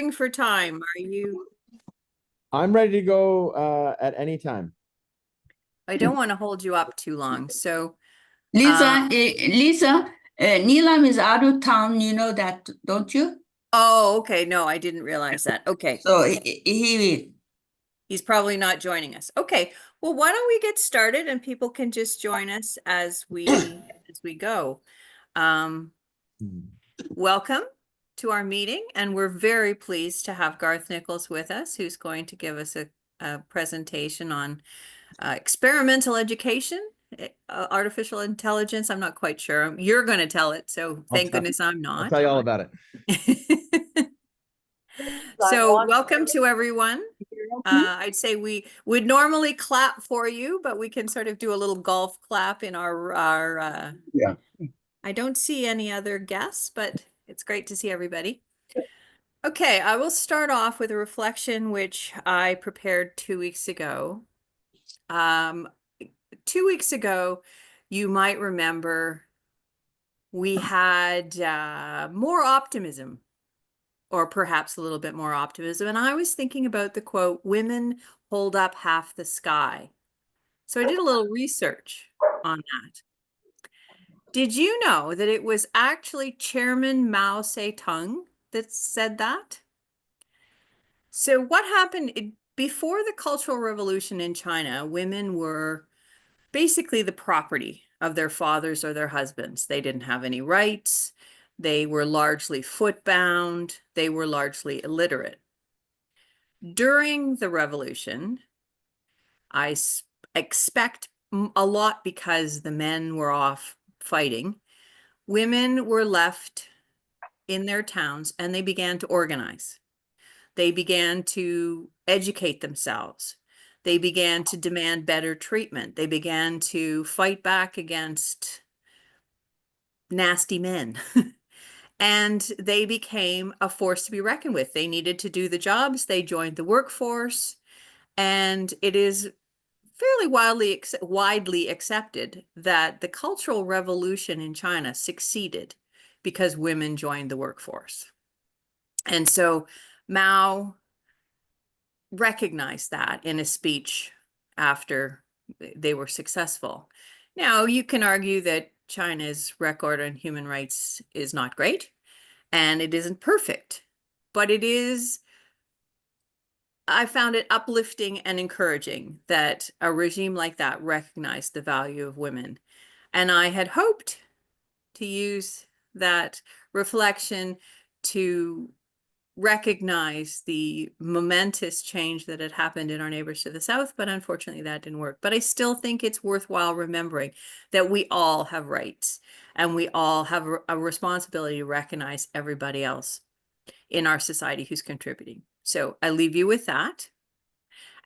doing for time? Are you? I'm ready to go at any time. I don't want to hold you up too long. So, Lisa, Neelam is out of town. You know that, don't you? oh, okay. No, I didn't realize that. Okay. So he He's probably not joining us. Okay. Well, why don't we get started and people can just join us as we go. Welcome to our meeting, and we're very pleased to have Garth Nichols with us, who's going to give us a presentation on experimental education, artificial intelligence. I'm not quite sure. You're going to tell it, so thank goodness I'm not. I'll tell you all about it. So welcome to everyone. I'd say we would normally clap for you, but we can sort of do a little golf clap in our Yeah. I don't see any other guests, but it's great to see everybody. Okay, I will start off with a reflection which I prepared 2 weeks ago. 2 weeks ago, you might remember we had more optimism, or perhaps a little bit more optimism. And I was thinking about the quote, "Women hold up half the sky." So I did a little research on that. Did you know that it was actually Chairman Mao Zedong that said that? So what happened before the Cultural Revolution in China? Women were basically the property of their fathers or their husbands. They didn't have any rights. They were largely footbound. They were largely illiterate. During the revolution, I expect a lot because the men were off fighting. Women were left in their towns and they began to organize. They began to educate themselves. They began to demand better treatment. They began to fight back against nasty men. And they became a force to be reckoned with. They needed to do the jobs. They joined the workforce. And it is fairly widely accepted that the Cultural Revolution in China succeeded because women joined the workforce. And so Mao recognized that in a speech after they were successful. Now, you can argue that China's record on human rights is not great, and it isn't perfect, but it is, I found it uplifting and encouraging that a regime like that recognized the value of women. And I had hoped to use that reflection to recognize the momentous change that had happened in our neighbors to the south, but unfortunately that didn't work. But I still think it's worthwhile remembering that we all have rights and we all have a responsibility to recognize everybody else in our society who's contributing. So I leave you with that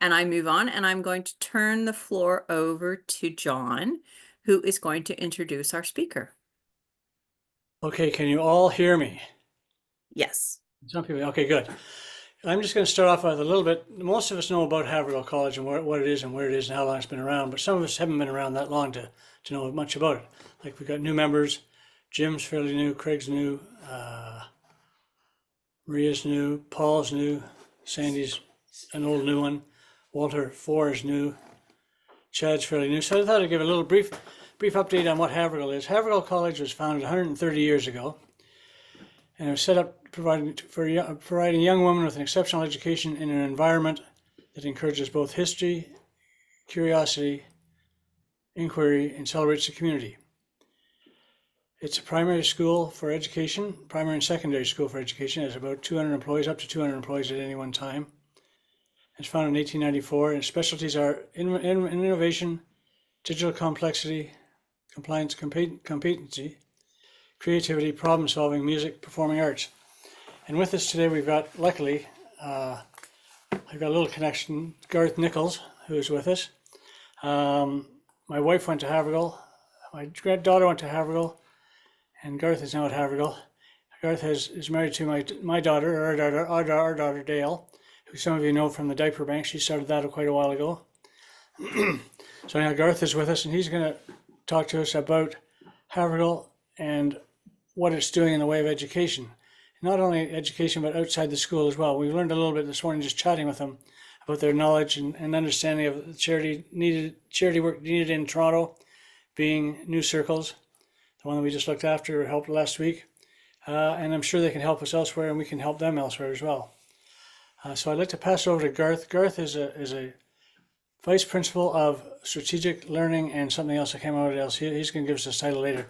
and I move on, and I'm going to turn the floor over to John, who is going to introduce our speaker. Okay, can you all hear me? Yes. Some people, okay, good. I'm just going to start off with a little bit. Most of us know about Havergal College and what it is and where it is and how long it's been around, but some of us haven't been around that long to know much about it. Like we've got new members, Jim's fairly new, Craig's new, Maria's new, Paul's new, Sandy's an old new one, Walter 4 is new, Chad's fairly new. So I thought I'd give a little brief update on what Havergal is. Havergal College was founded 130 years ago, and it was set up providing young women with an exceptional education in an environment that encourages both history, curiosity, inquiry, and celebrates the community. It's a primary school for education, primary and secondary school for education. It has about 200 employees, up to 200 employees at any one time. It's founded in 1894, and its specialties are innovation, digital complexity, compliance, competency, creativity, problem solving, music, performing arts. And with us today, we've got, luckily, I've got a little connection, Garth Nichols, who's with us. My wife went to Havergal, my granddaughter went to Havergal, and Garth is now at Havergal. Garth is married to my daughter, our daughter Dale, who some of you know from the diaper bank. She started that quite a while ago. So now Garth is with us, and he's going to talk to us about Havergal and what it's doing in the way of education. not only education, but outside the school as well. We learned a little bit this morning just chatting with them about their knowledge and understanding of the charity work needed in Toronto, being New Circles, the one that we just looked after, helped last week. And I'm sure they can help us elsewhere, and we can help them elsewhere as well. So I'd like to pass it over to Garth. Garth is a Vice Principal of Strategic Learning and something else I can't remember what else. He's going to give us this title later.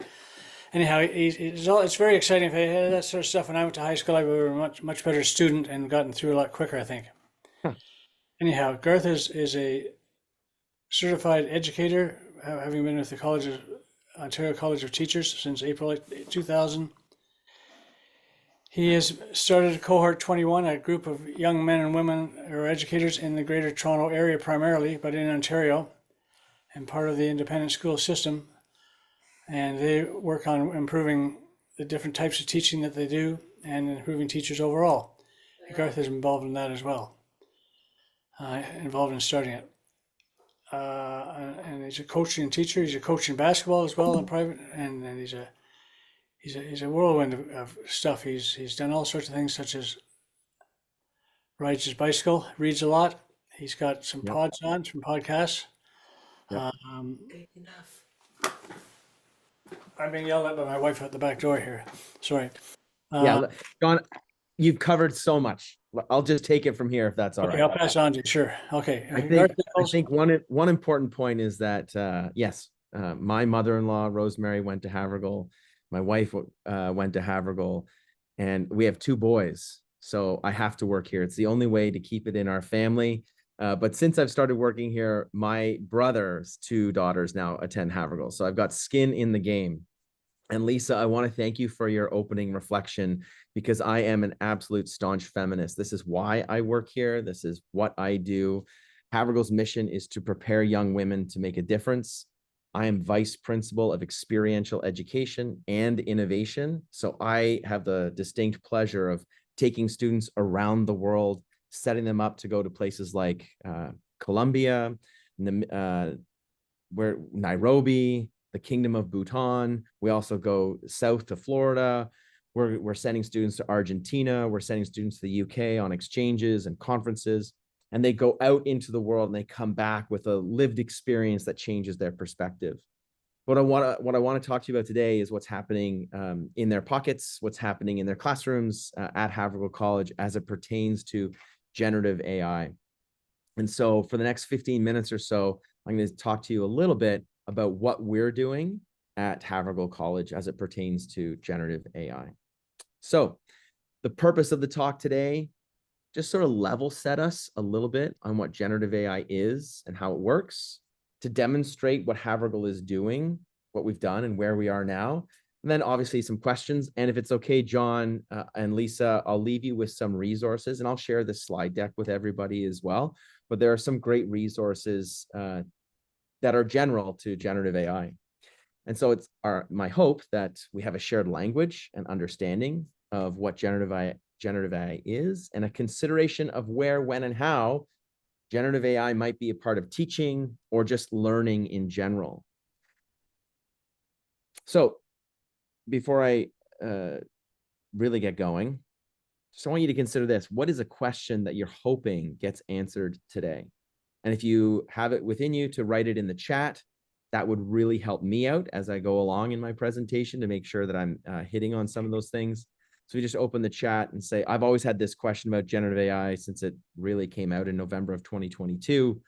Anyhow, it's very exciting. If I had that sort of stuff when I went to high school, I would have been a much better student and gotten through a lot quicker, I think. Huh. Anyhow, Garth is a certified educator, having been with the Ontario College of Teachers since April 2000. He has started Cohort 21, a group of young men and women who are educators in the Greater Toronto Area primarily, but in Ontario, and part of the independent school system. And they work on improving the different types of teaching that they do and improving teachers overall. And Garth is involved in that as well, involved in starting it. And he's a coaching teacher. He's a coach in basketball as well in private, and he's a whirlwind of stuff. He's done all sorts of things, such as rides his bicycle, reads a lot. He's got some pods on, some podcasts. Yep. Enough. I'm being yelled at by my wife at the back door here. Sorry. Yeah, John, you've covered so much. I'll just take it from here if that's all Okay, right. I'll pass on to you. Sure. Okay. I think one important point is that yes, my mother-in-law Rosemary went to Havergal. My wife went to Havergal, and we have 2 boys. So I have to work here. It's the only way to keep it in our family. But since I've started working here, my brother's 2 daughters now attend Havergal. So I've got skin in the game. And Lisa, I want to thank you for your opening reflection, because I am an absolute staunch feminist. This is why I work here. This is what I do. Havergal's mission is to prepare young women to make a difference. I am vice principal of experiential education and innovation. So I have the distinct pleasure of taking students around the world, setting them up to go to places like Colombia, where Nairobi, the Kingdom of Bhutan. We also go south to Florida. We're sending students to Argentina. We're sending students to the UK on exchanges and conferences, and they go out into the world and they come back with a lived experience that changes their perspective. What I want to talk to you about today is what's happening in their pockets, what's happening in their classrooms at Havergal College as it pertains to generative AI. And so for the next 15 minutes or so, I'm going to talk to you a little bit about what we're doing at Havergal College as it pertains to generative AI. So the purpose of the talk today, just sort of level set us a little bit on what generative AI is and how it works, to demonstrate what Havergal is doing, what we've done and where we are now. And then obviously some questions. And if it's okay, John and Lisa, I'll leave you with some resources, and I'll share this slide deck with everybody as well. But there are some great resources that are general to generative AI. And so it's my hope that we have a shared language and understanding of what generative AI is, and a consideration of where, when, and how generative AI might be a part of teaching or just learning in general. So before I really get going, just want you to consider this. What is a question that you're hoping gets answered today? And if you have it within you to write it in the chat, that would really help me out as I go along in my presentation to make sure that I'm hitting on some of those things. So we just open the chat and say, I've always had this question about generative AI since it really came out in November of 2022.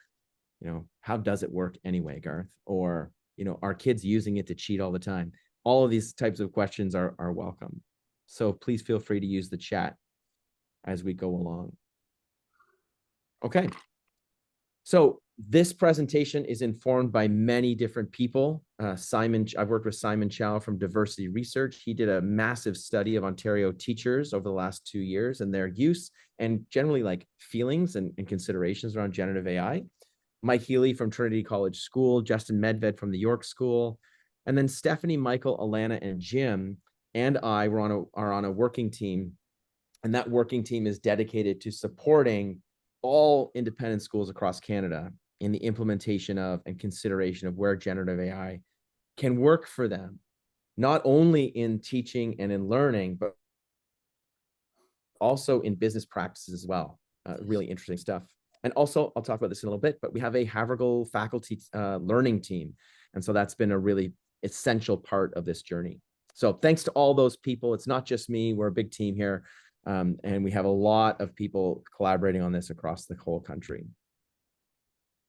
How does it work anyway, Garth? Or, are kids using it to cheat all the time? All of these types of questions are welcome. So please feel free to use the chat as we go along. Okay. So this presentation is informed by many different people. I've worked with Simon Chow from Diversity Research. He did a massive study of Ontario teachers over the last 2 years and their use and generally feelings and considerations around generative AI. Mike Healy from Trinity College School, Justin Medved from the York School, and then Stephanie, Michael, Alana, and Jim and I are on a working team. And that working team is dedicated to supporting all independent schools across Canada in the implementation of and consideration of where generative AI can work for them, not only in teaching and in learning, but also in business practices as well. Really interesting stuff. And also, I'll talk about this in a little bit, but we have a Havergal faculty learning team. And so that's been a really essential part of this journey. So thanks to all those people. It's not just me. We're a big team here. And we have a lot of people collaborating on this across the whole country.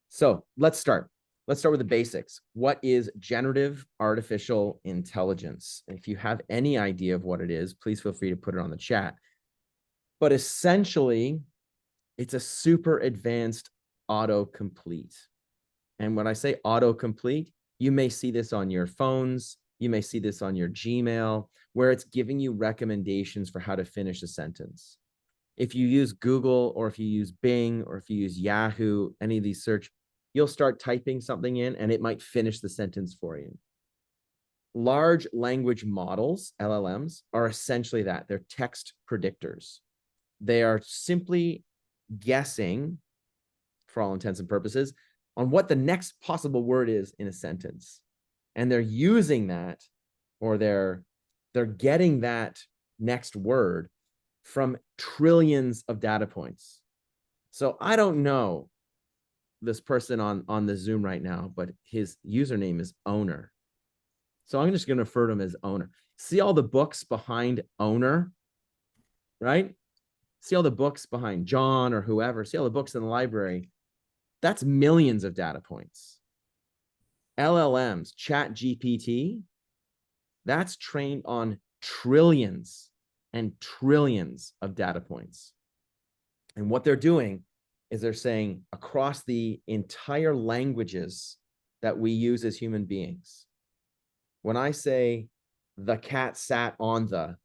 So let's start. Let's start with the basics. What is generative artificial intelligence? And if you have any idea of what it is, please feel free to put it on the chat. But essentially, it's a super advanced autocomplete. And when I say autocomplete, you may see this on your phones. You may see this on your Gmail, where it's giving you recommendations for how to finish a sentence. If you use Google, or if you use Bing, or if you use Yahoo, any of these search, you'll start typing something in and it might finish the sentence for you. Large language models, LLMs, are essentially that. They're text predictors. They are simply guessing, for all intents and purposes, on what the next possible word is in a sentence. And they're using that, or they're getting that next word from trillions of data points. So I don't know this person on the Zoom right now, but his username is Owner. So I'm just going to refer to him as Owner. See all the books behind Owner, right? See all the books behind John or whoever. See all the books in the library. That's millions of data points. LLMs, ChatGPT, that's trained on trillions and trillions of data points. And what they're doing is they're saying across the entire languages that we use as human beings, when I say the cat sat on the,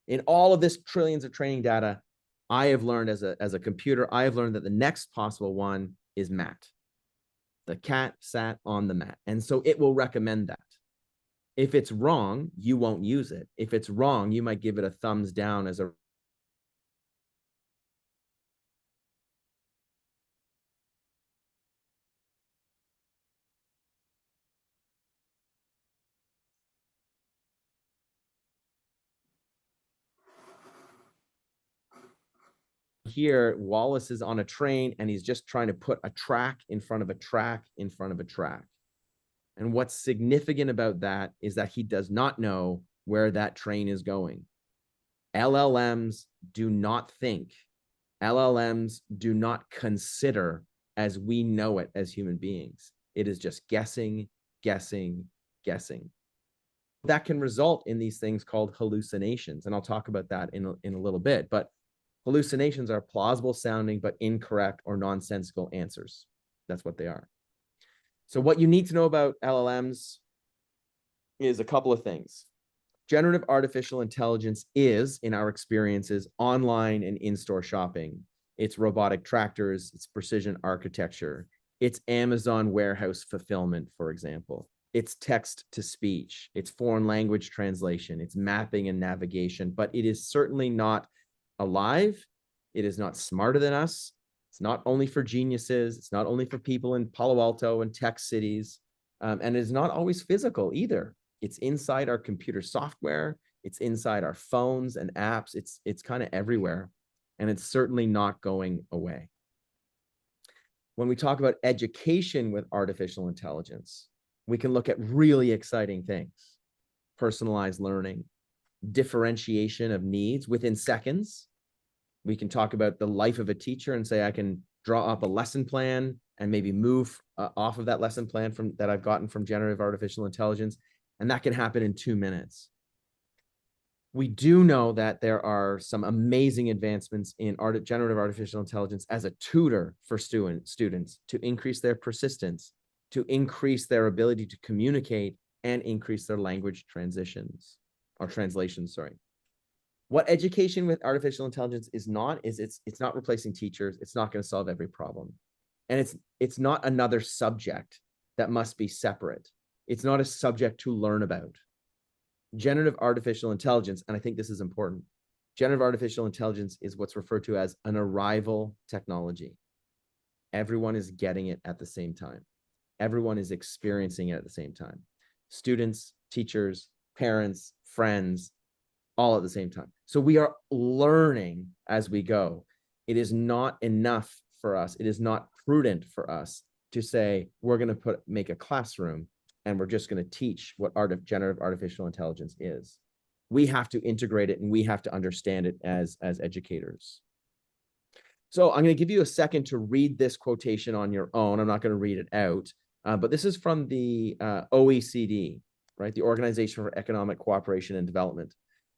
in all of this trillions of training data, I have learned as a computer, I have learned that the next possible one is mat. The cat sat on the mat. And so it will recommend that. If it's wrong, you won't use it. If it's wrong, you might give it a thumbs down as a here, Wallace is on a train and he's just trying to put a track in front of a track in front of a track. And what's significant about that is that he does not know where that train is going. LLMs do not think. LLMs do not consider as we know it as human beings. It is just guessing, guessing, guessing. That can result in these things called hallucinations. And I'll talk about that in a little bit. But hallucinations are plausible sounding but incorrect or nonsensical answers. That's what they are. So what you need to know about LLMs is a couple of things. Generative artificial intelligence is, in our experiences, online and in-store shopping. It's robotic tractors, it's precision architecture, it's Amazon warehouse fulfillment, for example. It's text to speech, it's foreign language translation, it's mapping and navigation, but it is certainly not alive. It is not smarter than us. It's not only for geniuses. It's not only for people in Palo Alto and tech cities. And it is not always physical either. It's inside our computer software. It's inside our phones and apps. It's kind of everywhere. And it's certainly not going away. When we talk about education with artificial intelligence, we can look at really exciting things. Personalized learning, differentiation of needs within seconds. We can talk about the life of a teacher and say, I can draw up a lesson plan and maybe move off of that lesson plan that I've gotten from generative artificial intelligence. And that can happen in 2 minutes. We do know that there are some amazing advancements in generative artificial intelligence as a tutor for students to increase their persistence, to increase their ability to communicate and increase their language translations. What education with artificial intelligence is not, is it's not replacing teachers. It's not going to solve every problem. And it's not another subject that must be separate. It's not a subject to learn about. Generative artificial intelligence, and I think this is important, generative artificial intelligence is what's referred to as an arrival technology. Everyone is getting it at the same time. Everyone is experiencing it at the same time. Students, teachers, parents, friends, all at the same time. So we are learning as we go. It is not enough for us. It is not prudent for us to say, we're going to make a classroom and we're just going to teach what generative artificial intelligence is. We have to integrate it and we have to understand it as educators. So I'm going to give you a second to read this quotation on your own. I'm not going to read it out, but this is from the OECD, right? The Organization for Economic Cooperation and Development.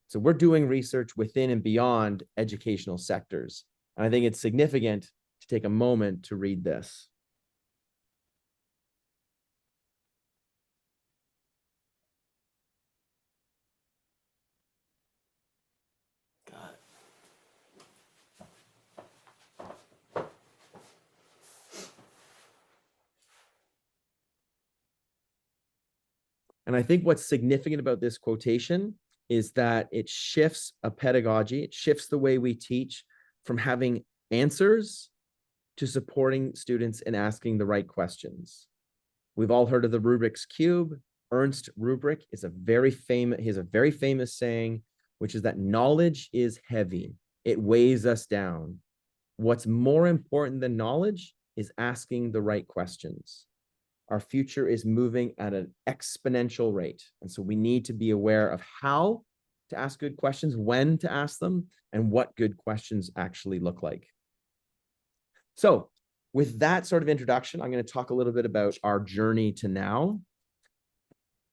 So we're doing research within and beyond educational sectors. And I think it's significant to take a moment to read this. And I think what's significant about this quotation is that it shifts a pedagogy, it shifts the way we teach from having answers to supporting students in asking the right questions. We've all heard of the Rubik's Cube. Ernst Rubric is he has a very famous saying, which is that knowledge is heavy. It weighs us down. What's more important than knowledge is asking the right questions. Our future is moving at an exponential rate. And so we need to be aware of how to ask good questions, when to ask them, and what good questions actually look like. So with that sort of introduction, I'm going to talk a little bit about our journey to now.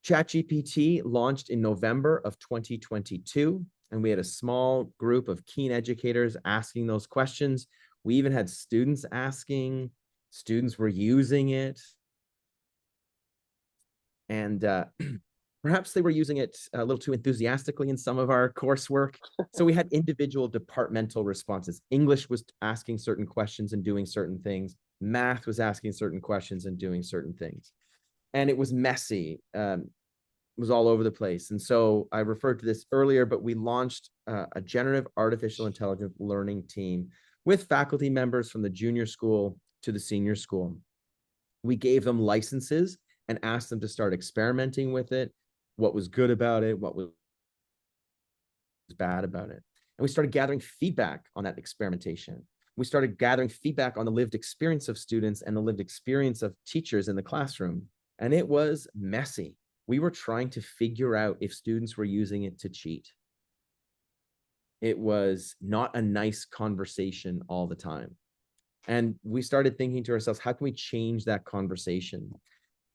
ChatGPT launched in November of 2022, and we had a small group of keen educators asking those questions. We even had students asking, students were using it. And perhaps they were using it a little too enthusiastically in some of our coursework. So we had individual departmental responses. English was asking certain questions and doing certain things. Math was asking certain questions and doing certain things. And it was messy. It was all over the place. And so I referred to this earlier, but we launched a generative artificial intelligence learning team with faculty members from the junior school to the senior school. We gave them licenses and asked them to start experimenting with it, what was good about it, what was bad about it. And we started gathering feedback on that experimentation. We started gathering feedback on the lived experience of students and the lived experience of teachers in the classroom. And it was messy. We were trying to figure out if students were using it to cheat. It was not a nice conversation all the time. And we started thinking to ourselves, how can we change that conversation?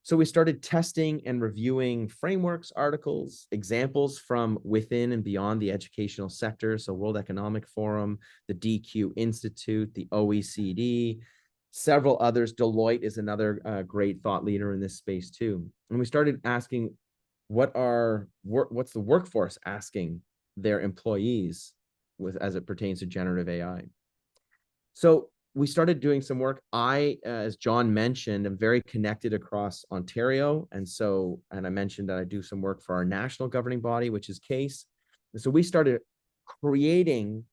So we started testing and reviewing frameworks, articles, examples from within and beyond the educational sector. So World Economic Forum, the DQ Institute, the OECD, several others. Deloitte is another great thought leader in this space too. And we started asking, what's the workforce asking their employees as it pertains to generative AI? So we started doing some work. As John mentioned, I'm very connected across Ontario. And I mentioned that I do some work for our national governing body, which is CASE. And so we started creating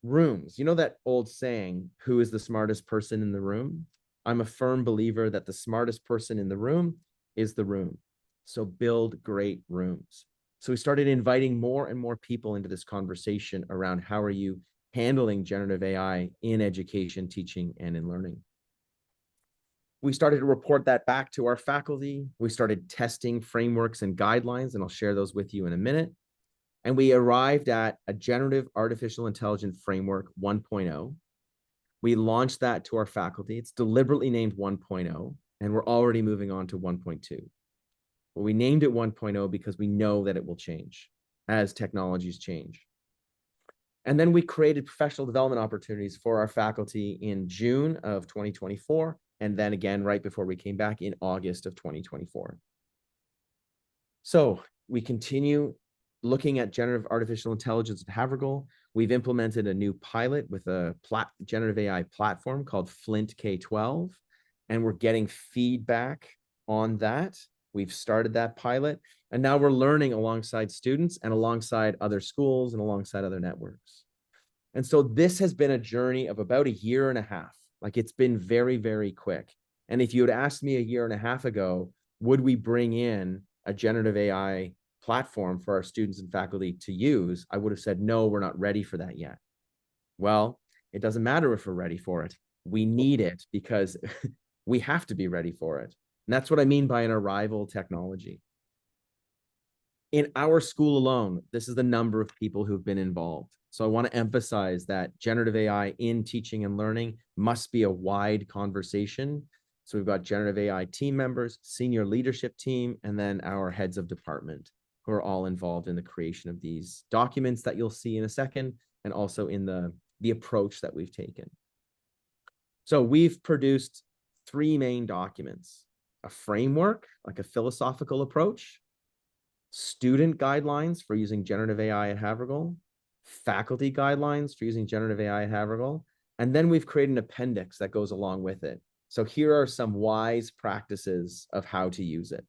rooms. You know that old saying, who is the smartest person in the room? I'm a firm believer that the smartest person in the room is the room. So build great rooms. So we started inviting more and more people into this conversation around how are you handling generative AI in education, teaching, and in learning. We started to report that back to our faculty. We started testing frameworks and guidelines, and I'll share those with you in a minute. And we arrived at a generative artificial intelligence framework 1.0. We launched that to our faculty. It's deliberately named 1.0, and we're already moving on to 1.2. Well, we named it 1.0 because we know that it will change as technologies change. And then we created professional development opportunities for our faculty in June of 2024, and then again, right before we came back in August of 2024. So we continue looking at generative artificial intelligence at Havergal. We've implemented a new pilot with a generative AI platform called Flint K-12, and we're getting feedback on that. We've started that pilot, and now we're learning alongside students and alongside other schools and alongside other networks. And so this has been a journey of about a year and a half. Like, it's been very, very quick. And if you had asked me a year and a half ago, would we bring in a generative AI platform for our students and faculty to use, I would have said, no, we're not ready for that yet. Well, it doesn't matter if we're ready for it. We need it because we have to be ready for it. And that's what I mean by an arrival technology. In our school alone, this is the number of people who've been involved. So I want to emphasize that generative AI in teaching and learning must be a wide conversation. So we've got generative AI team members, senior leadership team, and then our heads of department who are all involved in the creation of these documents that you'll see in a second, and also in the approach that we've taken. So we've produced 3 main documents: a framework, like a philosophical approach, student guidelines for using generative AI at Havergal, faculty guidelines for using generative AI at Havergal, and then we've created an appendix that goes along with it. So here are some wise practices of how to use it.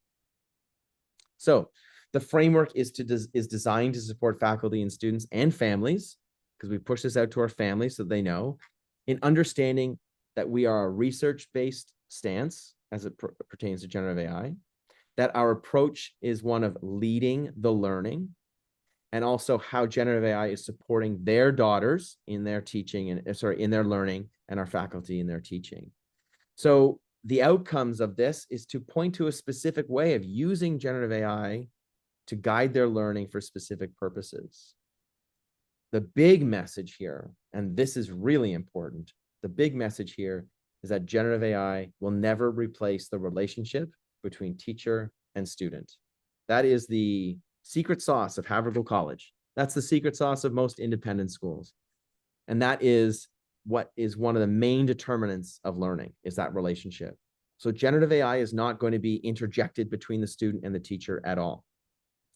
So the framework is designed to support faculty and students and families, because we push this out to our families so they know, in understanding that we are a research-based stance as it pertains to generative AI, that our approach is one of leading the learning, and also how generative AI is supporting their daughters in their teaching and in their learning, and our faculty in their teaching. So the outcomes of this is to point to a specific way of using generative AI to guide their learning for specific purposes. The big message here, and this is really important, the big message here is that generative AI will never replace the relationship between teacher and student. That is the secret sauce of Havergal College. That's the secret sauce of most independent schools. And that is what is one of the main determinants of learning, is that relationship. So generative AI is not going to be interjected between the student and the teacher at all.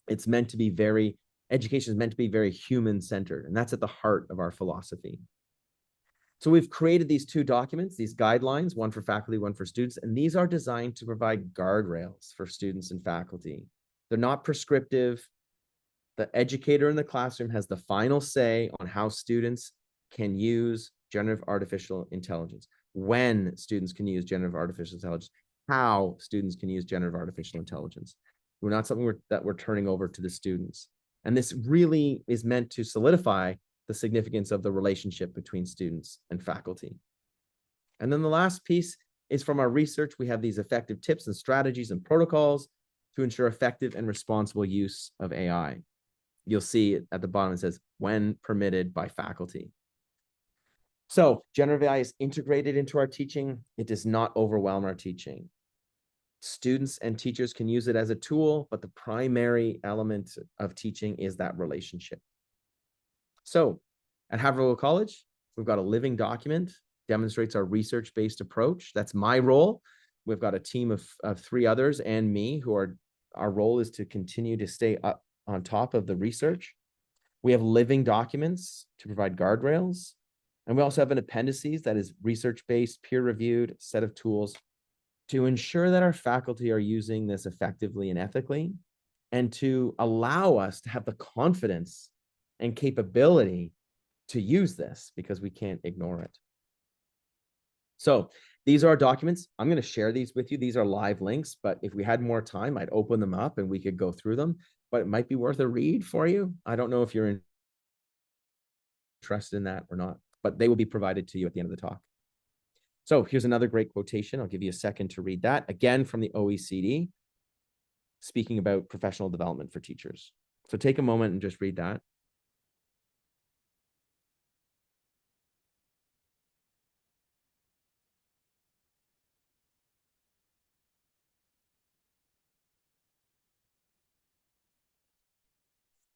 It's meant to be education is meant to be very human-centered, and that's at the heart of our philosophy. So we've created these 2 documents, these guidelines, one for faculty, one for students, and these are designed to provide guardrails for students and faculty. They're not prescriptive. The educator in the classroom has the final say on how students can use generative artificial intelligence, when students can use generative artificial intelligence, how students can use generative artificial intelligence. We're not something that we're turning over to the students. And this really is meant to solidify the significance of the relationship between students and faculty. And then the last piece is from our research. We have these effective tips and strategies and protocols to ensure effective and responsible use of AI. You'll see at the bottom, it says, when permitted by faculty. So generative AI is integrated into our teaching. It does not overwhelm our teaching. Students and teachers can use it as a tool, but the primary element of teaching is that relationship. So at Havergal College, we've got a living document, demonstrates our research-based approach. That's my role. We've got a team of 3 others and me our role is to continue to stay up on top of the research. We have living documents to provide guardrails. And we also have an appendices that is research-based, peer-reviewed set of tools to ensure that our faculty are using this effectively and ethically, and to allow us to have the confidence and capability to use this, because we can't ignore it. So these are our documents. I'm going to share these with you. These are live links, but if we had more time, I'd open them up and we could go through them, but it might be worth a read for you. I don't know if you're interested in that or not, but they will be provided to you at the end of the talk. So here's another great quotation. I'll give you a second to read that. Again, from the OECD, speaking about professional development for teachers. So take a moment and just read that.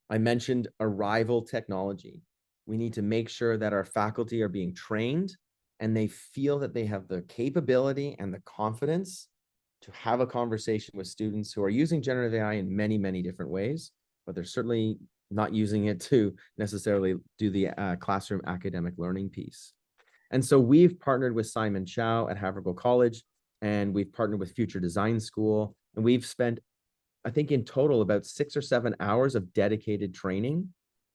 I mentioned arrival technology. We need to make sure that our faculty are being trained and they feel that they have the capability and the confidence to have a conversation with students who are using generative AI in many, many different ways, but they're certainly not using it to necessarily do the classroom academic learning piece. And so we've partnered with Simon Chow at Havergal College, and we've partnered with Future Design School, and we've spent, I think in total, about 6 or 7 hours of dedicated training,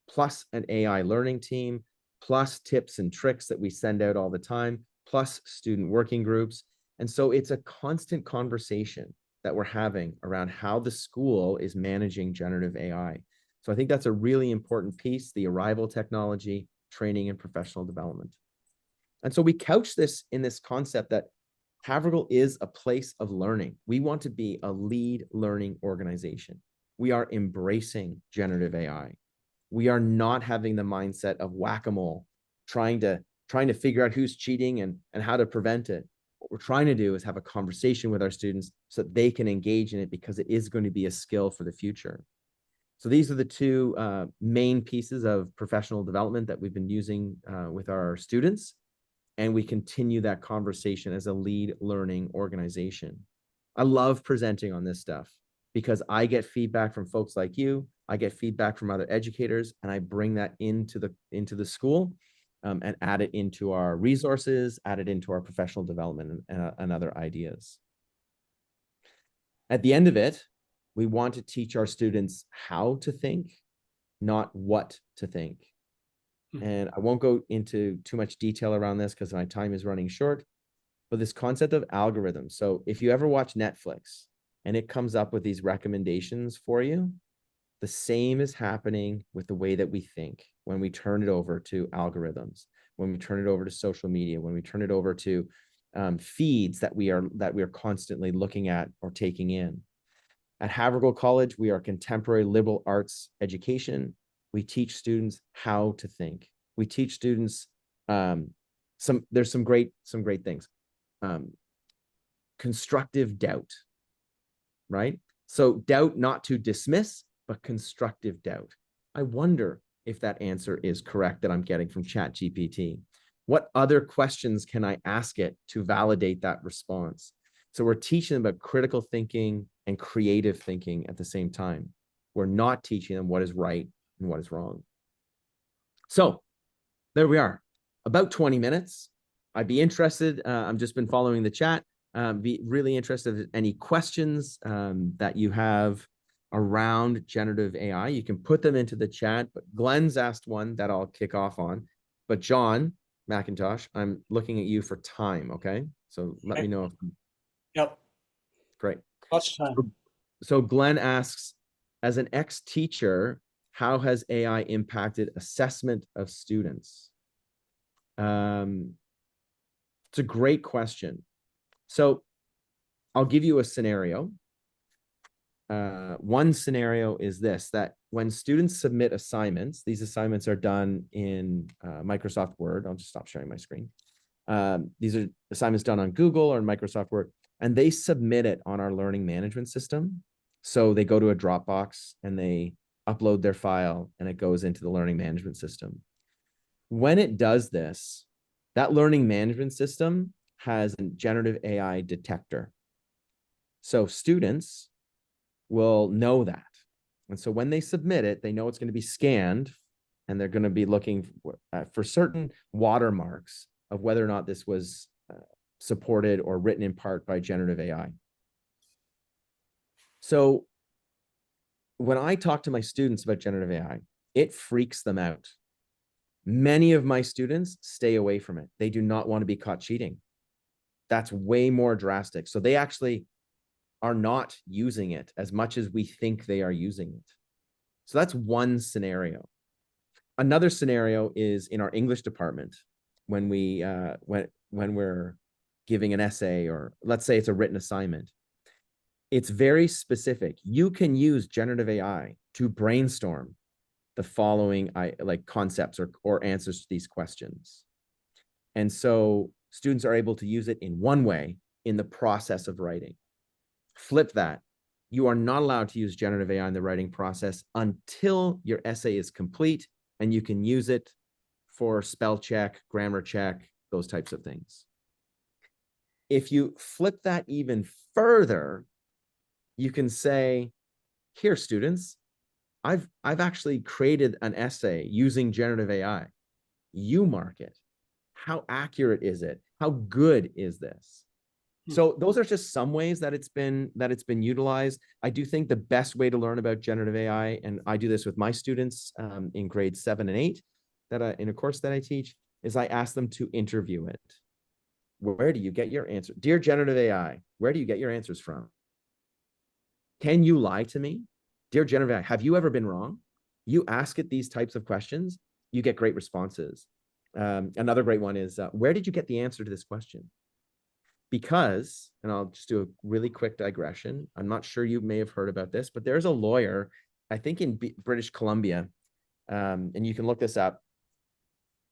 plus an AI learning team, plus tips and tricks that we send out all the time, plus student working groups. And so it's a constant conversation. that we're having around how the school is managing generative AI. So I think that's a really important piece, the arrival technology, training, and professional development. And so we couch this in this concept that Havergal is a place of learning. We want to be a lead learning organization. We are embracing generative AI. We are not having the mindset of whack-a-mole, trying to figure out who's cheating and how to prevent it. What we're trying to do is have a conversation with our students so that they can engage in it, because it is going to be a skill for the future. So these are the two main pieces of professional development that we've been using with our students. And we continue that conversation as a lead learning organization. I love presenting on this stuff because I get feedback from folks like you. I get feedback from other educators, and I bring that into the school and add it into our resources, add it into our professional development and other ideas. At the end of it, we want to teach our students how to think, not what to think. And I won't go into too much detail around this because my time is running short, but this concept of algorithms. So if you ever watch Netflix and it comes up with these recommendations for you, the same is happening with the way that we think when we turn it over to algorithms, when we turn it over to social media, when we turn it over to feeds that we are constantly looking at or taking in. At Havergal College, we are contemporary liberal arts education. We teach students how to think. We teach students there's some great things. Constructive doubt, right? So doubt not to dismiss, but constructive doubt. I wonder if that answer is correct that I'm getting from ChatGPT. What other questions can I ask it to validate that response? So we're teaching them about critical thinking and creative thinking at the same time. We're not teaching them what is right and what is wrong. So there we are, about 20 minutes. I'd be interested. I've just been following the chat. Be really interested in any questions that you have around generative AI. You can put them into the chat, but Glenn's asked one that I'll kick off on. But John McIntosh, I'm looking at you for time, okay? So let me know if... Yep. Great. Lots of time. So Glenn asks, as an ex-teacher, how has AI impacted assessment of students? It's a great question. So I'll give you a scenario. One scenario is this, that when students submit assignments, these assignments are done in Microsoft Word. I'll just stop sharing my screen. These are assignments done on Google or in Microsoft Word, and they submit it on our learning management system. So they go to a Dropbox and they upload their file and it goes into the learning management system. When it does this, that learning management system has a generative AI detector. So students will know that. And so when they submit it, they know it's going to be scanned and they're going to be looking for certain watermarks of whether or not this was supported or written in part by generative AI. So when I talk to my students about generative AI, it freaks them out. Many of my students stay away from it. They do not want to be caught cheating. That's way more drastic. So they actually are not using it as much as we think they are using it. So that's one scenario. Another scenario is in our English department when we when we're giving an essay, or let's say it's a written assignment. It's very specific. You can use generative AI to brainstorm the following concepts or answers to these questions. And so students are able to use it in one way in the process of writing. Flip that. You are not allowed to use generative AI in the writing process until your essay is complete and you can use it for spell check, grammar check, those types of things. If you flip that even further, you can say, here, students, I've actually created an essay using generative AI. You mark it. How accurate is it? How good is this? So those are just some ways that it's been utilized. I do think the best way to learn about generative AI, and I do this with my students in grades 7 and 8, in a course that I teach, is I ask them to interview it. Where do you get your answer? Dear generative AI, where do you get your answers from? Can you lie to me? Dear generative AI, have you ever been wrong? You ask it these types of questions, you get great responses. Another great one is, where did you get the answer to this question? Because, and I'll just do a really quick digression. I'm not sure you may have heard about this, but there's a lawyer, I think in British Columbia, and you can look this up.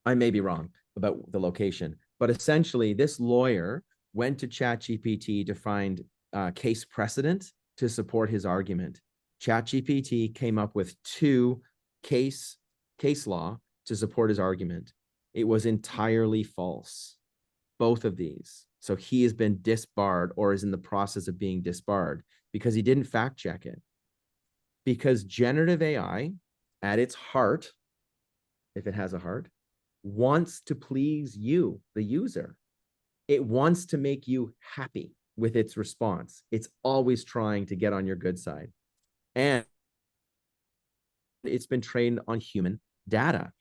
I may be wrong about the location, but essentially this lawyer went to ChatGPT to find case precedent to support his argument. ChatGPT came up with 2 case law to support his argument. It was entirely false, both of these. So he has been disbarred or is in the process of being disbarred because he didn't fact check it. Because generative AI, at its heart, if it has a heart, wants to please you, the user. It wants to make you happy with its response. It's always trying to get on your good side. And it's been trained on human data.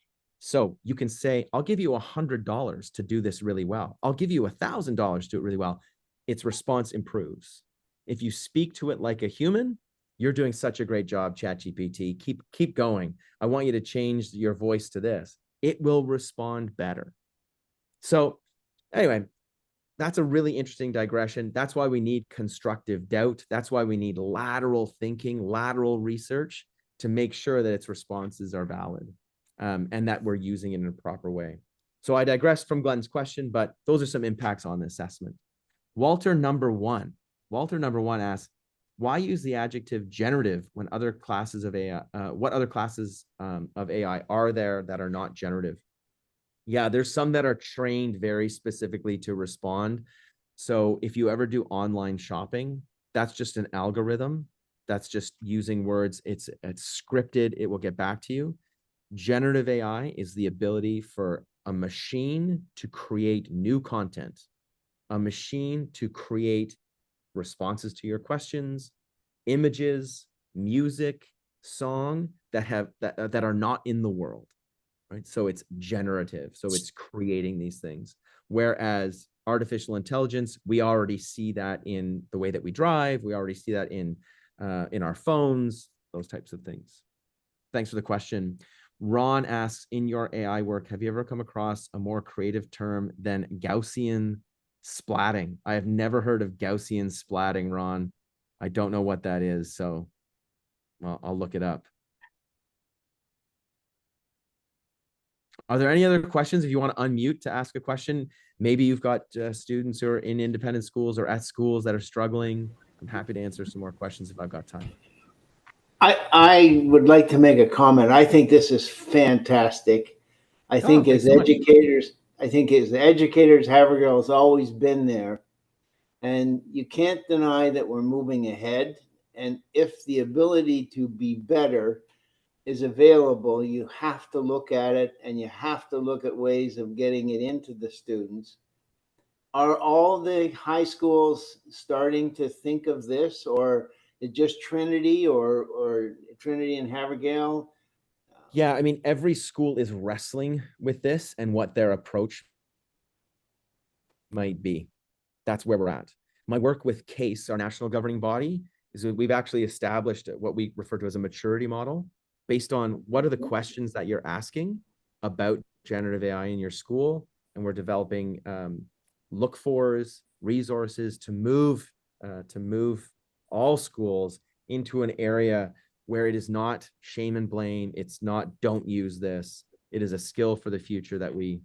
So you can say, I'll give you $100 to do this really well. I'll give you $1,000 to do it really well. Its response improves. If you speak to it like a human, you're doing such a great job, ChatGPT. Keep going. I want you to change your voice to this. It will respond better. So anyway, that's a really interesting digression. That's why we need constructive doubt. That's why we need lateral thinking, lateral research to make sure that its responses are valid. And that we're using it in a proper way. So I digressed from Glenn's question, but those are some impacts on the assessment. Walter number one asks, why use the adjective generative when other classes of AI, what other classes of AI are there that are not generative? Yeah, there's some that are trained very specifically to respond. So if you ever do online shopping, that's just an algorithm. That's just using words. It's scripted. It will get back to you. Generative AI is the ability for a machine to create new content, a machine to create responses to your questions, images, music, song that are not in the world, right? So it's generative. So it's creating these things. Whereas artificial intelligence, we already see that in the way that we drive. We already see that in our phones, those types of things. Thanks for the question. Ron asks, in your AI work, have you ever come across a more creative term than Gaussian splatting? I have never heard of Gaussian splatting, Ron. I don't know what that is, so I'll look it up. Are there any other questions? If you want to unmute to ask a question, maybe you've got students who are in independent schools or at schools that are struggling. I'm happy to answer some more questions if I've got time. I would like to make a comment. I think this is fantastic. I think as educators, Havergal has always been there. And you can't deny that we're moving ahead. And if the ability to be better is available, you have to look at it, and you have to look at ways of getting it into the students. Are all the high schools starting to think of this, or is just Trinity or Trinity and Havergal? Yeah, I mean, every school is wrestling with this and what their approach might be. That's where we're at. My work with CASE, our national governing body, is that we've actually established what we refer to as a maturity model based on what are the questions that you're asking about generative AI in your school. And we're developing look-fors, resources to move all schools into an area where it is not shame and blame. It's not don't use this. It is a skill for the future that we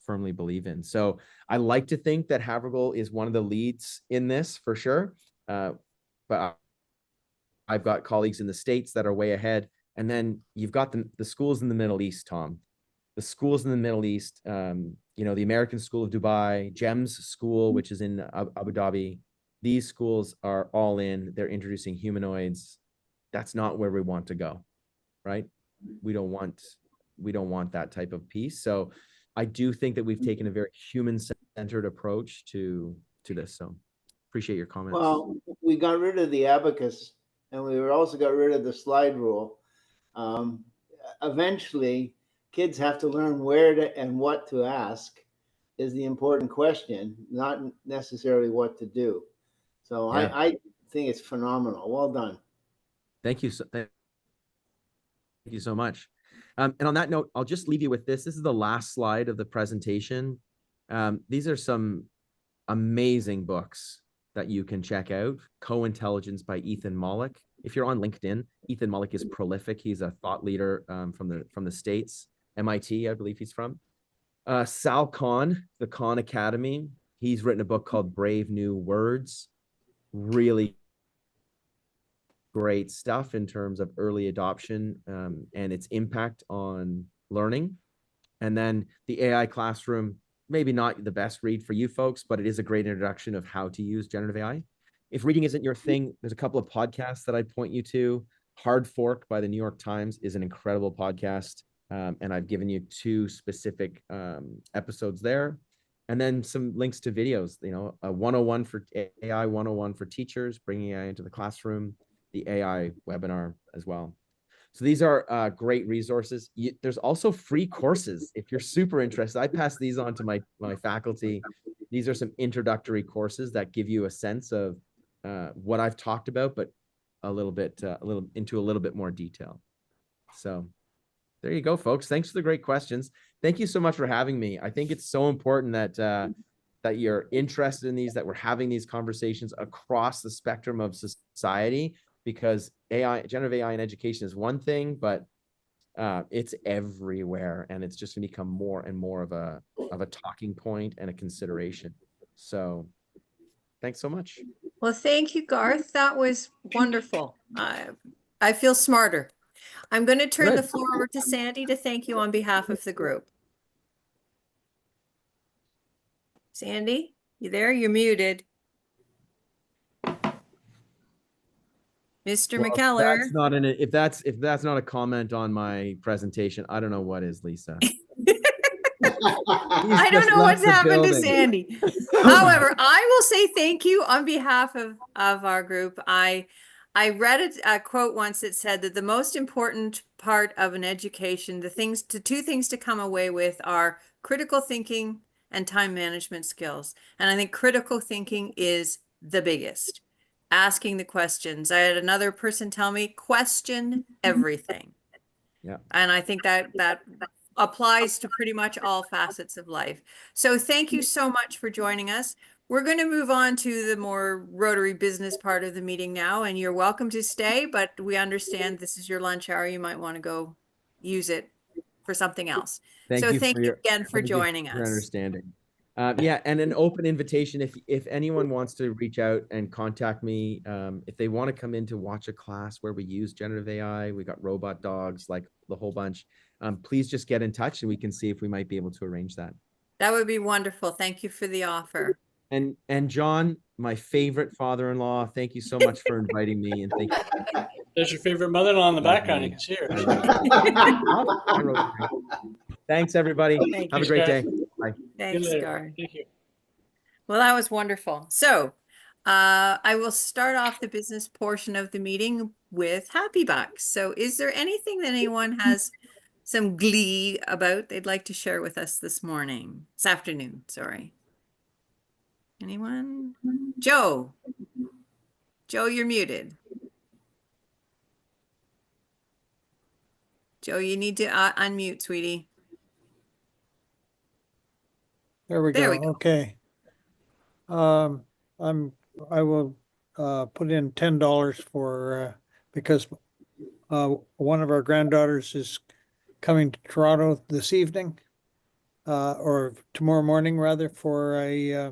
firmly believe in. So I like to think that Havergal is one of the leads in this for sure. But I've got colleagues in the States that are way ahead. And then you've got the schools in the Middle East, Tom. The schools in the Middle East, you know, the American School of Dubai, GEMS School, which is in Abu Dhabi. These schools are all in. They're introducing humanoids. That's not where we want to go, right? We don't want that type of piece. So I do think that we've taken a very human-centered approach to this. So appreciate your comments. Well, we got rid of the abacus, and we also got rid of the slide rule. Eventually, kids have to learn where to and what to ask is the important question, not necessarily what to do. So yeah. I think it's phenomenal. Well done. Thank you. Thank you so much. And on that note, I'll just leave you with this. This is the last slide of the presentation. These are some amazing books that you can check out. Co-Intelligence by Ethan Mollick. If you're on LinkedIn, Ethan Mollick is prolific. He's a thought leader from the States, MIT, I believe he's from. Sal Khan, the Khan Academy. He's written a book called Brave New Words. Really great stuff in terms of early adoption and its impact on learning. And then the AI Classroom, maybe not the best read for you folks, but it is a great introduction of how to use generative AI. If reading isn't your thing, there's a couple of podcasts that I'd point you to. Hard Fork by the New York Times is an incredible podcast. And I've given you 2 specific episodes there. And then some links to videos, you know, a 101 for AI 101 for teachers, bringing AI into the classroom, the AI webinar as well. So these are great resources. There's also free courses if you're super interested. I pass these on to my faculty. These are some introductory courses that give you a sense of what I've talked about, but a little bit more detail. So there you go, folks. Thanks for the great questions. Thank you so much for having me. I think it's so important that that you're interested in these, that we're having these conversations across the spectrum of society, because generative AI in education is one thing, but it's everywhere, and it's just going to become more and more of a talking point and a consideration. So thanks so much. Well, thank you, Garth. That was wonderful. I feel smarter. I'm going to turn the floor over to Sandy to thank you on behalf of the group. Sandy, you there? You're muted. Mr. McKellar. If that's not a comment on my presentation, I don't know what is, Lisa. I don't know what's happened to Sandy. However, I will say thank you on behalf of our group. I read a quote once that said that the most important part of an education, the 2 things to come away with are critical thinking and time management skills. And I think critical thinking is the biggest. Asking the questions. I had another person tell me, question everything. Yeah. And I think that applies to pretty much all facets of life. So thank you so much for joining us. We're going to move on to the more Rotary business part of the meeting now, and you're welcome to stay, but we understand this is your lunch hour. You might want to go use it for something else. Thank you again for joining us. Your understanding. Yeah, and an open invitation if anyone wants to reach out and contact me, if they want to come in to watch a class where we use generative AI, we got robot dogs, like the whole bunch. Please just get in touch and we can see if we might be able to arrange that. That would be wonderful. Thank you for the offer. And John, my favorite father-in-law, thank you so much for inviting me, and thank you. There's your favorite mother-in-law in the background. You can see her. Thanks, everybody. Have a great day. Bye. Thanks, Garth. Thank you. Well, that was wonderful. So I will start off the business portion of the meeting with Happy Bucks. So is there anything that anyone has some glee about they'd like to share with us this afternoon, sorry. Anyone? Joe, you're muted. Joe, you need to unmute, sweetie. There we go. Okay. I will put in $10 for because one of our granddaughters is coming to Toronto this evening, or tomorrow morning rather, for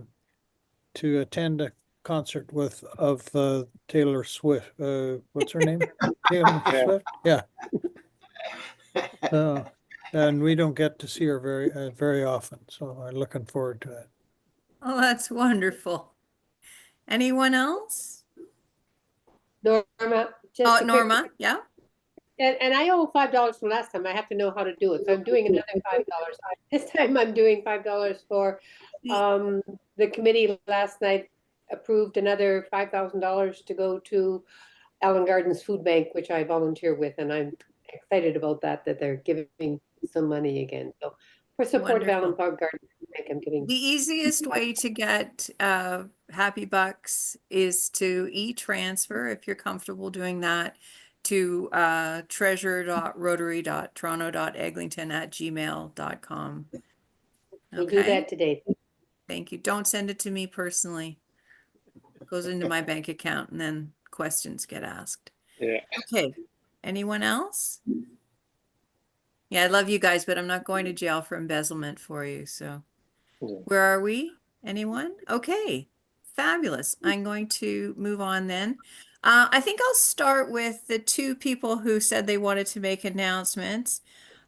to attend a concert of Taylor Swift. What's her name? Taylor Swift. Yeah. And we don't get to see her very often, so I'm looking forward to it. Oh, that's wonderful. Anyone else? Norma. Norma, yeah. And I owe $5 from last time. I have to know how to do it. So I'm doing another $5. This time I'm doing $5 for the committee last night approved another $5,000 to go to Allen Gardens Food Bank, which I volunteer with, and I'm excited about that they're giving some money again. So for support of Allen Gardens Food Bank, I'm giving. The easiest way to get Happy Bucks is to e-transfer, if you're comfortable doing that, to treasure.rotary.toronto.eglinton@gmail.com. We'll do that today. Thank you. Don't send it to me personally. It goes into my bank account and then questions get asked. Yeah. Okay. Anyone else? Yeah, I love you guys, but I'm not going to jail for embezzlement for you. So where are we? Anyone? Okay. Fabulous. I'm going to move on then. I think I'll start with the two people who said they wanted to make announcements.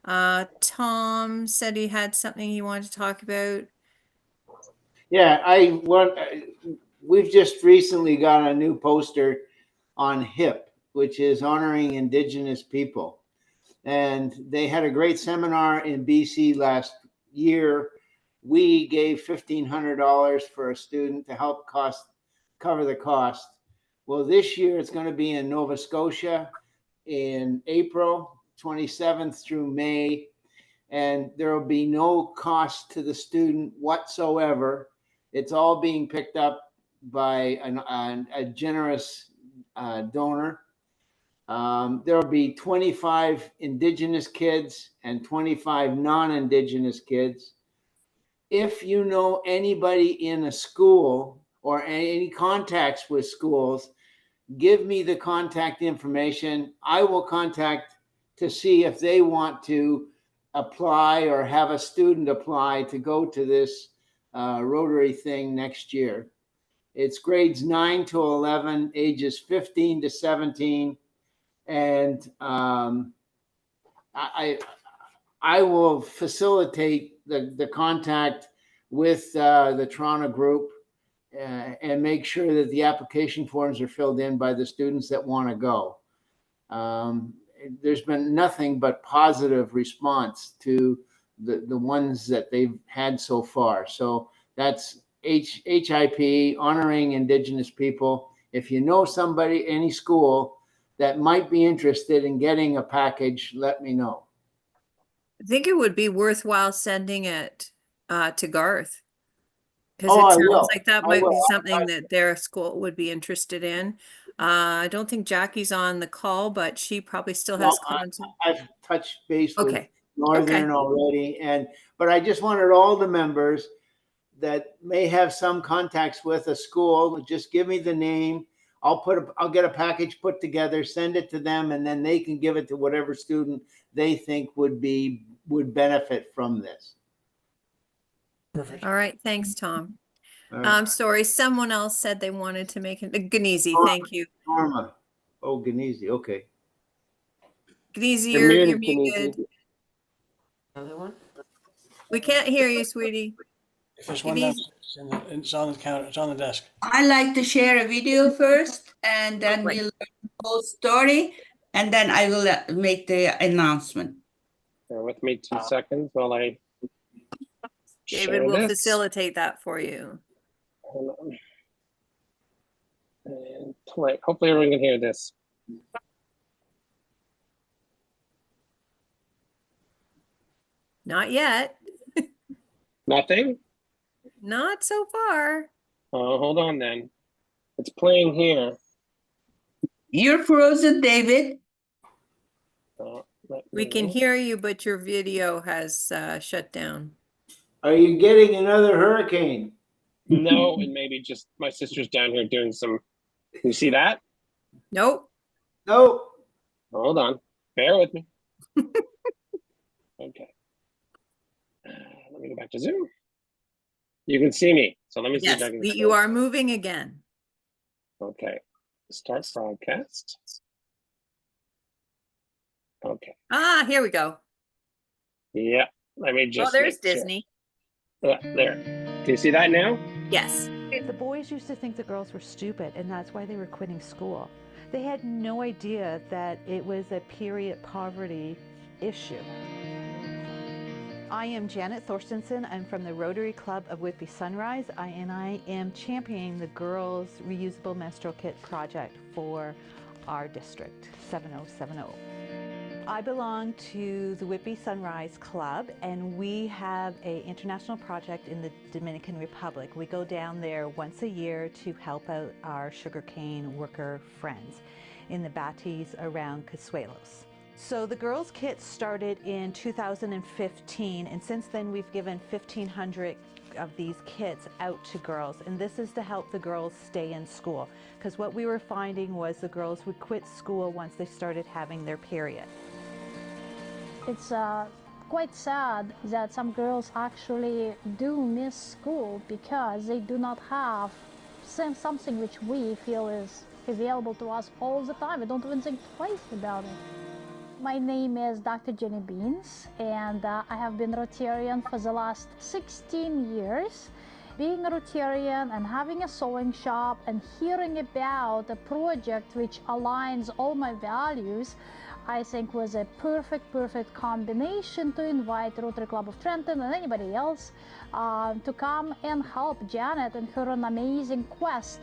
Tom said he had something he wanted to talk about. Yeah, we've just recently got a new poster on HIP, which is honoring Indigenous people. And they had a great seminar in BC last year. We gave $1,500 for a student to help cover the cost. Well, this year it's going to be in Nova Scotia in April 27th through May. And there will be no cost to the student whatsoever. It's all being picked up by a generous donor. There will be 25 Indigenous kids and 25 non-Indigenous kids. If you know anybody in a school or any contacts with schools, give me the contact information. I will contact to see if they want to apply or have a student apply to go to this Rotary thing next year. It's grades 9 to 11, ages 15 to 17. And I will facilitate the contact with the Toronto group and make sure that the application forms are filled in by the students that want to go. There's been nothing but positive response to the ones that they've had so far. So that's HIP, honoring Indigenous people. If you know somebody, any school that might be interested in getting a package, let me know. I think it would be worthwhile sending it to Garth. Because Oh, it I sounds will. like that I might be will. something that their school would be interested in. I don't think Jackie's on the call, but she probably still has Well, contact. I've touched base with Okay. Northern already, but I just wanted all the members that may have some contacts with a school, just give me the name. I'll get a package put together, send it to them, and then they can give it to whatever student they think would benefit from this. Perfect. All right. Thanks, Tom. All right. I'm sorry. Someone else said they wanted to make it. Gnezi, thank you. Norma. Oh, Gnezi. Okay. Gnezi, You're you're muted, muted. Kenisi. Another one? We can't hear you, sweetie. If there's one downstairs, it's on the counter, it's on the desk. I like to share a video first, and then Right. we'll learn the whole story, and then I will make the announcement. Bear with me 2 seconds while I David share will this. facilitate that for you. Hold on. And play. Hopefully everyone can hear this. Not yet. Nothing? Not so far. Oh, hold on then. It's playing here. You're frozen, David. We can hear you, but your video has shut down. Are you getting another hurricane? No, and maybe just my sister's down here doing some. You see that? Nope. No. Hold on. Bear with me. Okay. Let me go back to Zoom. You can see me. So let me see Yes, if I can. you are moving again. Okay. Start broadcast. Okay. Ah, here we go. Yeah. Let me just. Oh, there's make sure. Disney. There. Do you see that now? Yes. The boys used to think the girls were stupid, and that's why they were quitting school. They had no idea that it was a period poverty issue. I am Janet Thorstensen. I'm from the Rotary Club of Whitby Sunrise, and I am championing the Girls Reusable Menstrual Kit project for our district, 7070. I belong to the Whitby Sunrise Club, and we have an international project in the Dominican Republic. We go down there once a year to help out our sugarcane worker friends. in the Batis around Casuelos. So the girls' kit started in 2015, and since then we've given 1,500 of these kits out to girls, and this is to help the girls stay in school, because what we were finding was the girls would quit school once they started having their period. It's quite sad that some girls actually do miss school because they do not have something which we feel is available to us all the time. We don't even think twice about it. My name is Dr. Jenny Beans, and I have been Rotarian for the last 16 years. Being a Rotarian and having a sewing shop and hearing about a project which aligns all my values, I think was a perfect combination to invite Rotary Club of Trenton and anybody else to come and help Janet in her amazing quest.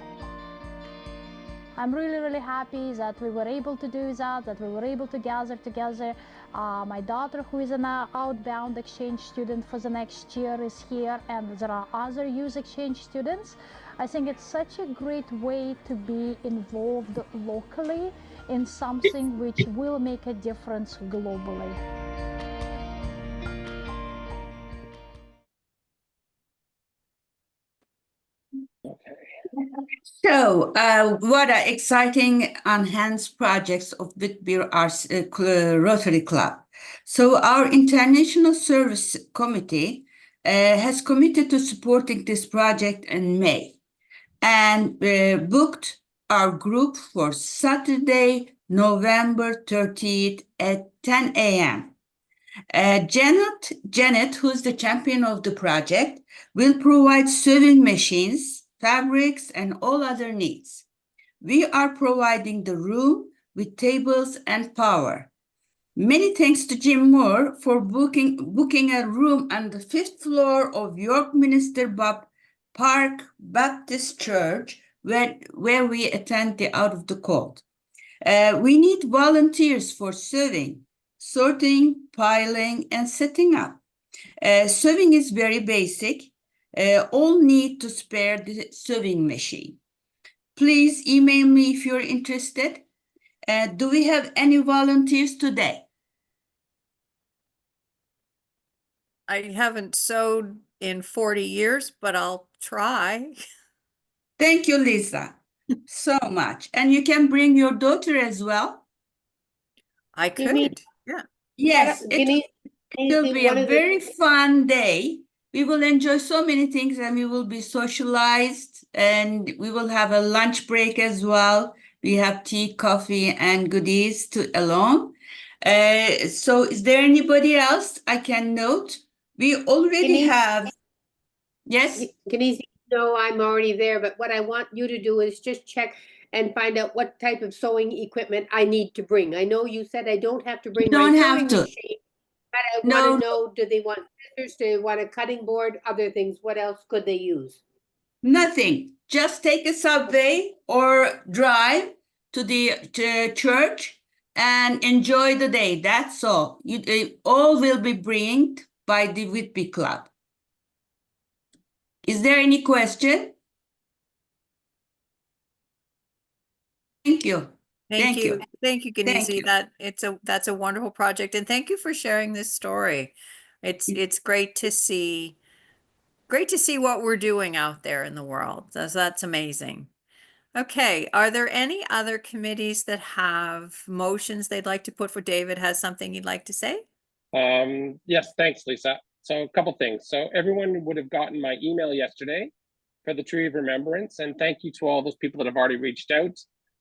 I'm really happy that we were able to do that we were able to gather together. My daughter, who is an outbound exchange student for the next year, is here, and there are other youth exchange students. I think it's such a great way to be involved locally in something which will make a difference globally. Okay. So, what are exciting enhanced projects of Whitby Rotary Club? So, our International Service Committee has committed to supporting this project in May and booked our group for Saturday, November 30th at 10 a.m. Janet, who's the champion of the project, will provide sewing machines, fabrics, and all other needs. We are providing the room with tables and power. Many thanks to Jim Moore for booking a room on the 5th floor of York Minster Park Baptist Church, where we attend the Out of the Cold. We need volunteers for sewing, sorting, piling, and setting up. Sewing is very basic. All need to spare the sewing machine. Please email me if you're interested. Do we have any volunteers today? I haven't sewed in 40 years, but I'll try. Thank you, Lisa, so much. And you can bring your daughter as well. I could, yeah. Yes, it will be a very fun day. We will enjoy so many things, and we will be socialized, and we will have a lunch break as well. We have tea, coffee, and goodies along. So is there anybody else I can note? We already have. Yes? Denise, no, I'm already there, but what I want you to do is just check and find out what type of sewing equipment I need to bring. I know you said I don't have to bring my sewing machine, but I want to know, do they want scissors, do they want a cutting board, other things? What else could they use? Nothing. Just take a subway or drive to the church and enjoy the day. That's all. All will be brought by the Whitby Club. Is there any question? Thank you. Thank you. Thank you, Ganesi. That's a wonderful project. And thank you for sharing this story. It's great to see what we're doing out there in the world. That's amazing. Okay, are there any other committees that have motions they'd like to put for? David has something you'd like to say? Yes, thanks, Lisa. So a couple things. So everyone would have gotten my email yesterday for the Tree of Remembrance, and thank you to all those people that have already reached out.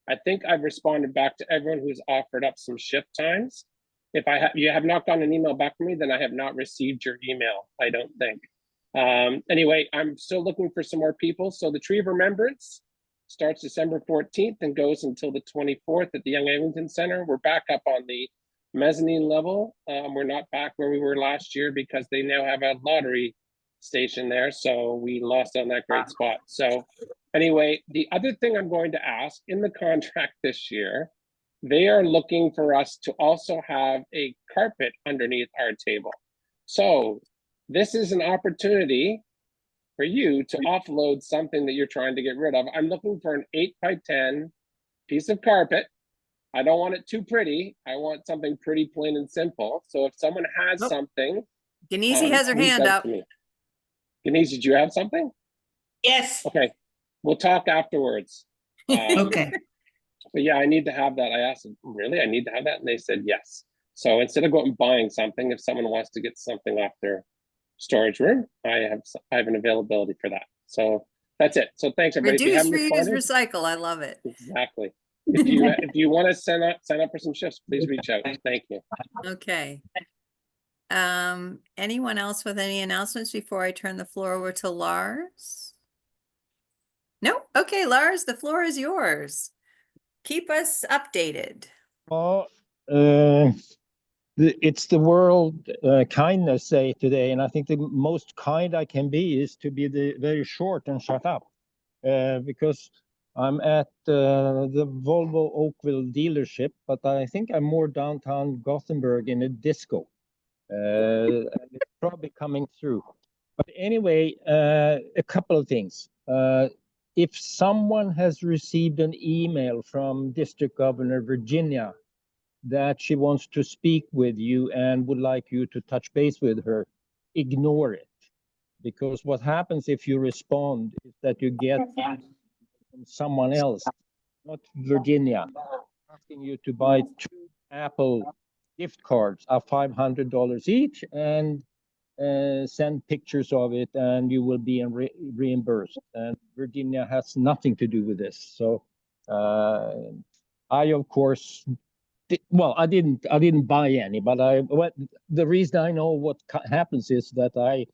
I think I've responded back to everyone who's offered up some shift times. If you have not gotten an email back from me, then I have not received your email, I don't think. Anyway, I'm still looking for some more people. So the Tree of Remembrance starts December 14th and goes until the 24th at the Young Eglinton Center. We're back up on the mezzanine level. We're not back where we were last year because they now have a lottery station there. So we lost on that great spot. So anyway, the other thing I'm going to ask, in the contract this year, they are looking for us to also have a carpet underneath our table. So this is an opportunity for you to offload something that you're trying to get rid of. I'm looking for an 8x10 piece of carpet I don't want it too pretty. I want something pretty, plain and simple. So if someone has Nope. something, Genesi has her reach hand out up. to me. Denise, did you have something? Yes. Okay, we'll talk afterwards. Okay. But yeah, I need to have that. I asked them, really? I need to have that? And they said yes. So instead of going and buying something, if someone wants to get something off their storage room, I have an availability for that. So that's it. So thanks everybody. If you Reduce, haven't reuse, responded, recycle. I love it. exactly. If you want to sign up for some shifts, please reach out. Thank you. Okay. Anyone else with any announcements before I turn the floor over to Lars? No? Okay, Lars, the floor is yours. Keep us updated. Oh, it's the World Kindness Day today, and I think the most kind I can be is to be very short and shut up, because I'm at the Volvo Oakville dealership, but I think I'm more downtown Gothenburg in a disco. And it's probably coming through. But anyway, a couple of things. If someone has received an email from District Governor Virginia that she wants to speak with you and would like you to touch base with her, ignore it. Because what happens if you respond is that you get from someone else, not Virginia, asking you to buy 2 Apple gift cards of $500 each and send pictures of it, and you will be reimbursed. And Virginia has nothing to do with this. So I, of course, I didn't buy any, but the reason I know what happens is that I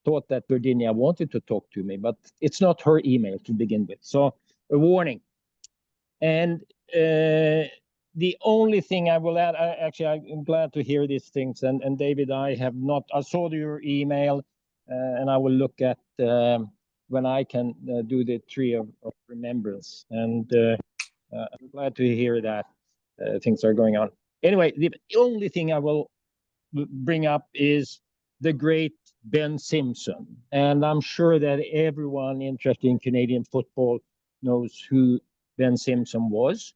thought that Virginia wanted to talk to me, but it's not her email to begin with. So a warning. And the only thing I will add, I'm glad to hear these things. And David, I saw your email, and I will look at when I can do the tree of remembrance. And I'm glad to hear that things are going on. Anyway, the only thing I will bring up is the great Ben Simpson. And I'm sure that everyone interested in Canadian football knows who Ben Simpson was.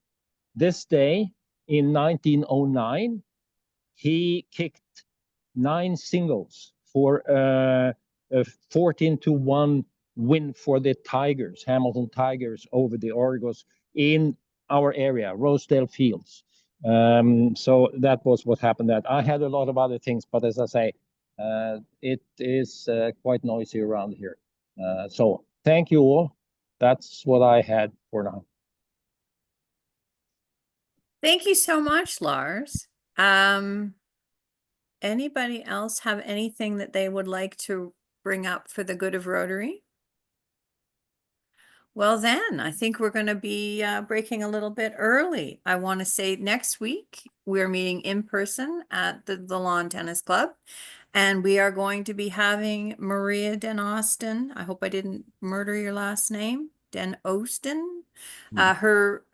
This day in 1909, he kicked 9 singles for a 14-1 win for the Tigers, Hamilton Tigers, over the Argos in our area, Rosedale Fields. So that was what happened. That I had a lot of other things, but as I say, it is quite noisy around here. So thank you all. That's what I had for now. Thank you so much, Lars. Anybody else have anything that they would like to bring up for the good of Rotary? Well, then, I think we're going to be breaking a little bit early. I want to say next week, we're meeting in person at the Lawn Tennis Club, and we are going to be having Maria Den Austin. I hope I didn't murder your last name. Den Austin, her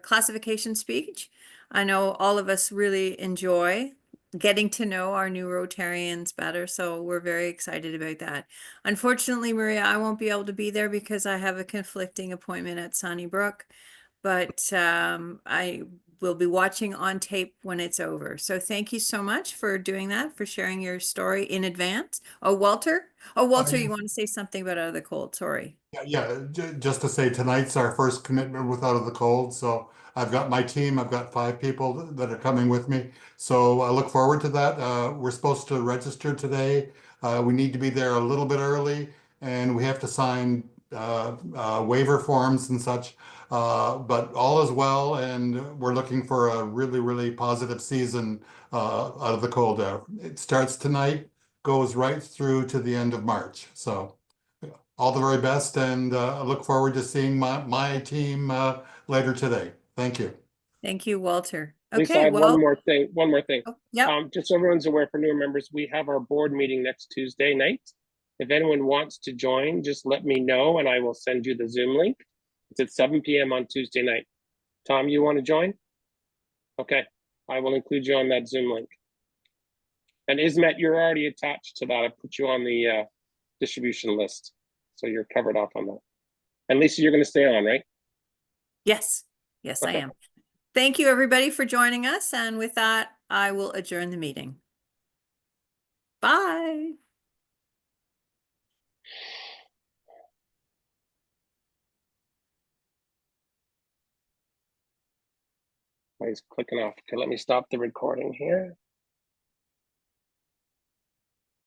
classification speech. I know all of us really enjoy getting to know our new Rotarians better, so we're very excited about that. Unfortunately, Maria, I won't be able to be there because I have a conflicting appointment at Sunnybrook, but I will be watching on tape when it's over. So thank you so much for doing that, for sharing your story in advance. Oh, Walter? Oh, Walter, you want to say something about Out of the Cold? Sorry. Yeah, just to say tonight's our first commitment with Out of the Cold. So I've got my team, I've got 5 people that are coming with me. So I look forward to that. We're supposed to register today. We need to be there a little bit early, and we have to sign waiver forms and such. But all is well, and we're looking for a really, really positive season Out of the Cold. It starts tonight, goes right through to the end of March. So all the very best, and I look forward to seeing my team later today. Thank you. Thank you, Walter. Lisa, Okay, I have well, one more thing. yeah. Just so everyone's aware, for new members, we have our board meeting next Tuesday night. If anyone wants to join, just let me know and I will send you the Zoom link. It's at 7 p.m. on Tuesday night. Tom, you want to join? Okay, I will include you on that Zoom link. And Ismet, you're already attached to that. I put you on the distribution list, so you're covered off on that. And Lisa, you're going to stay on, right? Yes, I am. Thank you, everybody, for joining us. And with that, I will adjourn the meeting. Bye. He's clicking off. Okay, let me stop the recording here.